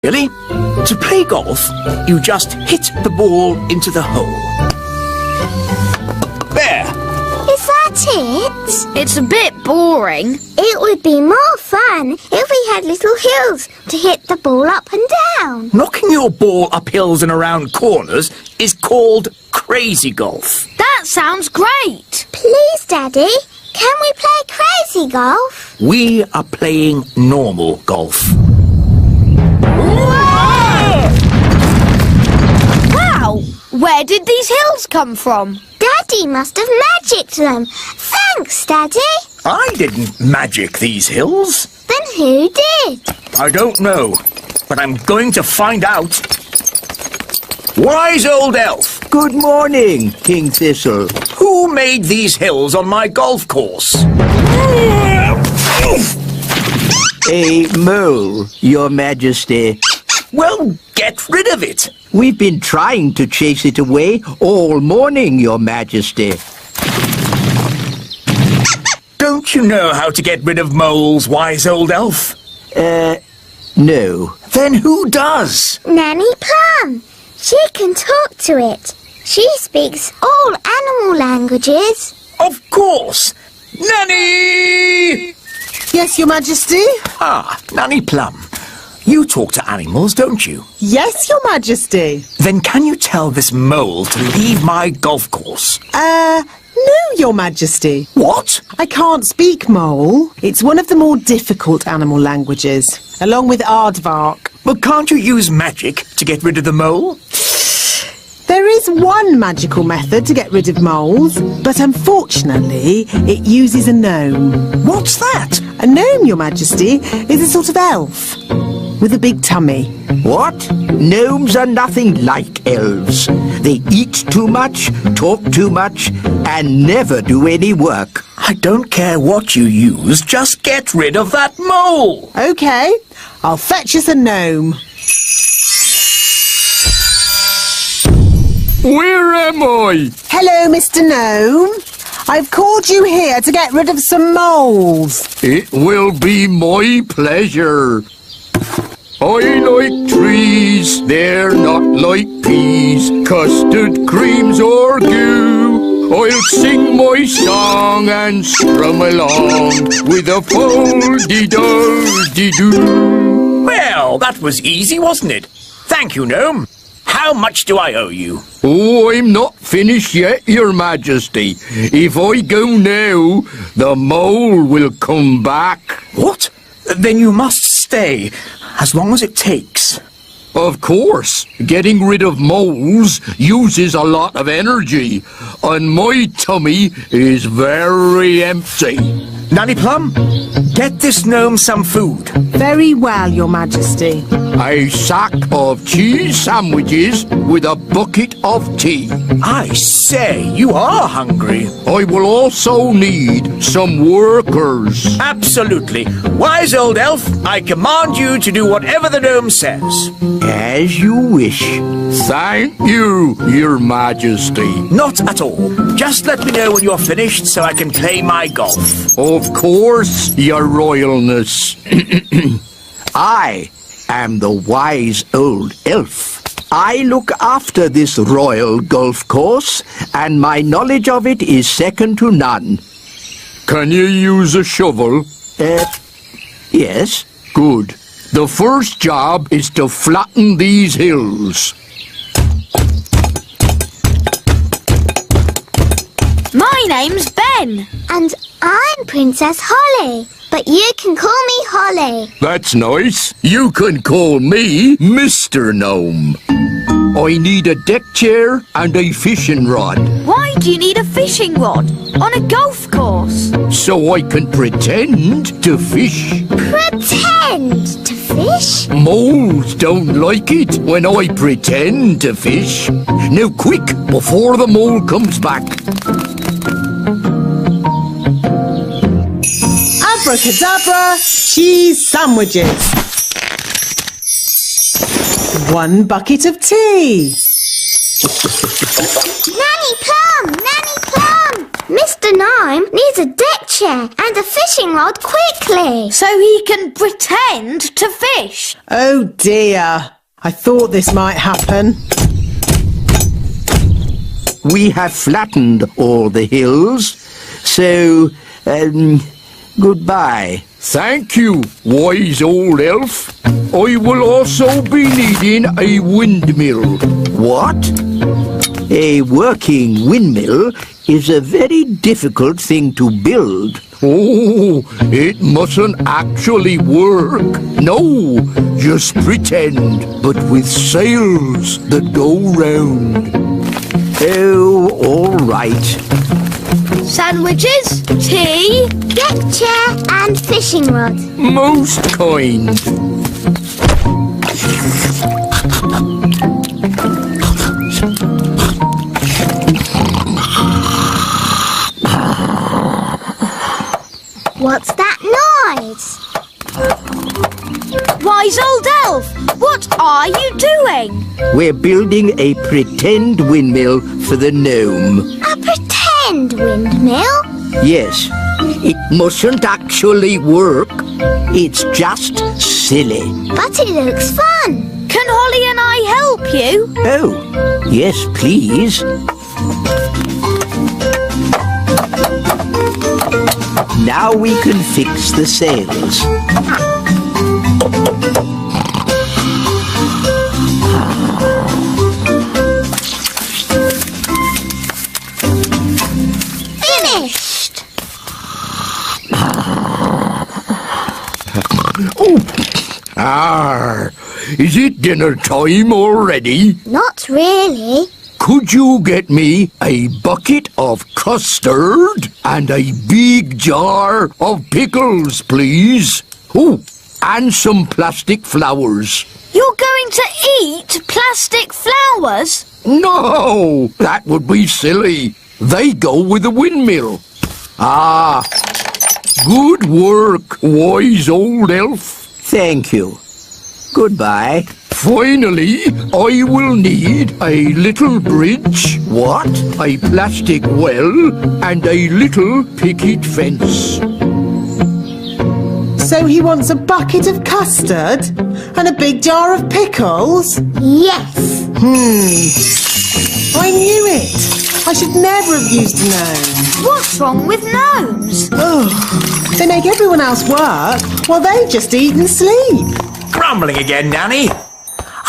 really. To play golf, you just hit the ball into the hole. There. Is that it? It's a bit boring. It would be more fun if we had little hills to hit the ball up and down. Knocking your ball up hills and around corners is called crazy golf. That sounds great. Please, Daddy, can we play crazy golf? We are playing normal golf. Wow! Where did these hills come from? Daddy must have magicked them. Thanks, Daddy. I didn't magic these hills. Then who did? I don't know, but I'm going to find out. Wise old elf, Good morning, King Thistle. who made these hills on my golf course? A mole, Your Majesty. Well, get rid of it. We've been trying to chase it away all morning, Your Majesty. Don't you know how to get rid of moles, wise old elf? No. Then who does? Nanny Plum. She can talk to it. She speaks all animal languages. Of course. Nanny! Yes, Your Majesty? Ah, Nanny Plum. You talk to animals, don't you? Yes, Your Majesty. Then can you tell this mole to leave my golf course? No, Your Majesty. What? I can't speak Mole. It's one of the more difficult animal languages, along with Aardvark. But can't you use magic to get rid of the mole? There is one magical method to get rid of moles, but unfortunately, it uses a gnome. What's that? A gnome, Your Majesty, is a sort of elf with a big tummy. What? Gnomes are nothing like elves. They eat too much, talk too much, and never do any work. I don't care what you use, just get rid of that mole. Okay, I'll fetch us a gnome. Where am I? Hello, Mr. Gnome. I've called you here to get rid of some moles. It will be my pleasure. I like trees, they're not like peas, custard creams or goo. I'll sing my song and strum along with a fol-de-dol-de-doo. Well, that was easy, wasn't it? Thank you, Gnome. How much do I owe you? Oh, I'm not finished yet, Your Majesty. If I go now, the mole will come back. What? Then you must stay, as long as it takes. Of course, getting rid of moles uses a lot of energy, and my tummy is very empty. Nanny Plum, get this gnome some food. Very well, Your Majesty. A sack of cheese sandwiches with a bucket of tea. I say, you are hungry. I will also need some workers. Absolutely. Wise old elf, I command you to do whatever the gnome says. As you wish. Thank you, Your Majesty. Not at all. Just let me know when you're finished so I can play my golf. Of course, Your Royalness. I am the wise old elf. I look after this royal golf course, and my knowledge of it is second to none. Can you use a shovel? Yes. Good. The first job is to flatten these hills. My name's Ben. And I'm Princess Holly. But you can call me Holly. That's nice. You can call me Mr. Gnome. I need a deck chair and a fishing rod, Why do you need a fishing rod on a golf course? so I can pretend to fish. Pretend to fish? Moles don't like it when I pretend to fish. Now quick, before the mole comes back. Abracadabra, cheese sandwiches. 1 bucket of tea. Nanny Plum! Nanny Plum! Mr. Gnome needs a deck chair and a fishing rod quickly. So he can pretend to fish. Oh dear. I thought this might happen. We have flattened all the hills, so, goodbye. Thank you, wise old elf. I will also be needing a windmill. What? A working windmill is a very difficult thing to build. Oh, it mustn't actually work. No, just pretend, but with sails that go round. Oh, all right. Sandwiches, tea. Deck chair and fishing rod. Most kind. What's that noise? Wise old elf, what are you doing? We're building a pretend windmill for the gnome. A pretend windmill? Yes, it mustn't actually work. It's just silly. But it looks fun. Can Holly and I help you? Oh, yes, please. Now we can fix the sails. Finished. Is it dinner time already? Not really. Could you get me a bucket of custard and a big jar of pickles, please? Oh, and some plastic flowers. You're going to eat plastic flowers? No, that would be silly. They go with the windmill. Ah, good work, wise old elf. Thank you. Goodbye. Finally, I will need a little bridge. What? A plastic well and a little picket fence. So he wants a bucket of custard and a big jar of pickles? Yes. I knew it. I should never have used a gnome. What's wrong with gnomes? They make everyone else work while they just eat and sleep. Grumbling again, Nanny.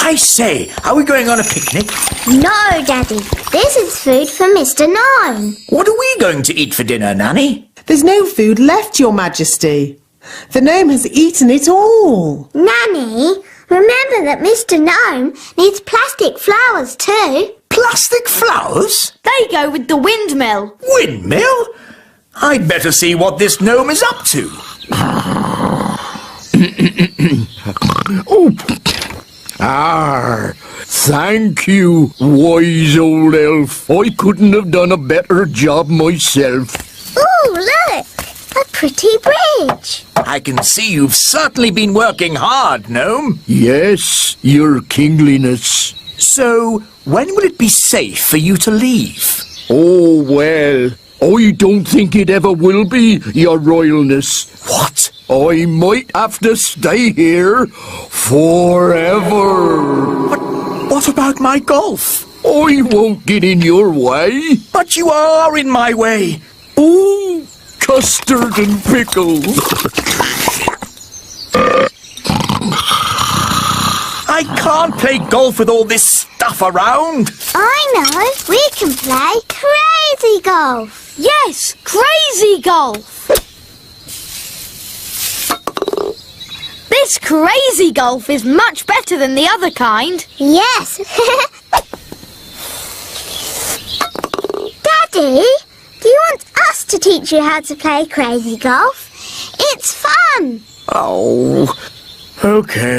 I say, are we going on a picnic? No, Daddy. This is food for Mr. Gnome. What are we going to eat for dinner, Nanny? There's no food left, Your Majesty. The gnome has eaten it all. Nanny, remember that Mr. Gnome needs plastic flowers too. Plastic flowers? They go with the windmill. Windmill? I'd better see what this gnome is up to. Thank you, wise old elf. I couldn't have done a better job myself. Ooh, look! A pretty bridge. I can see you've certainly been working hard, gnome. Yes, your kingliness. So, when will it be safe for you to leave? Oh, well, I don't think it ever will be, your royalness. What? I might have to stay here forever. What about my golf? I won't get in your way. But you are in my way. Oh, custard and pickles. I can't play golf with all this stuff around. I know. We can play crazy golf. Yes, crazy golf. This crazy golf is much better than the other kind. Yes. Daddy, do you want us to teach you how to play crazy golf? It's fun. Oh, okay.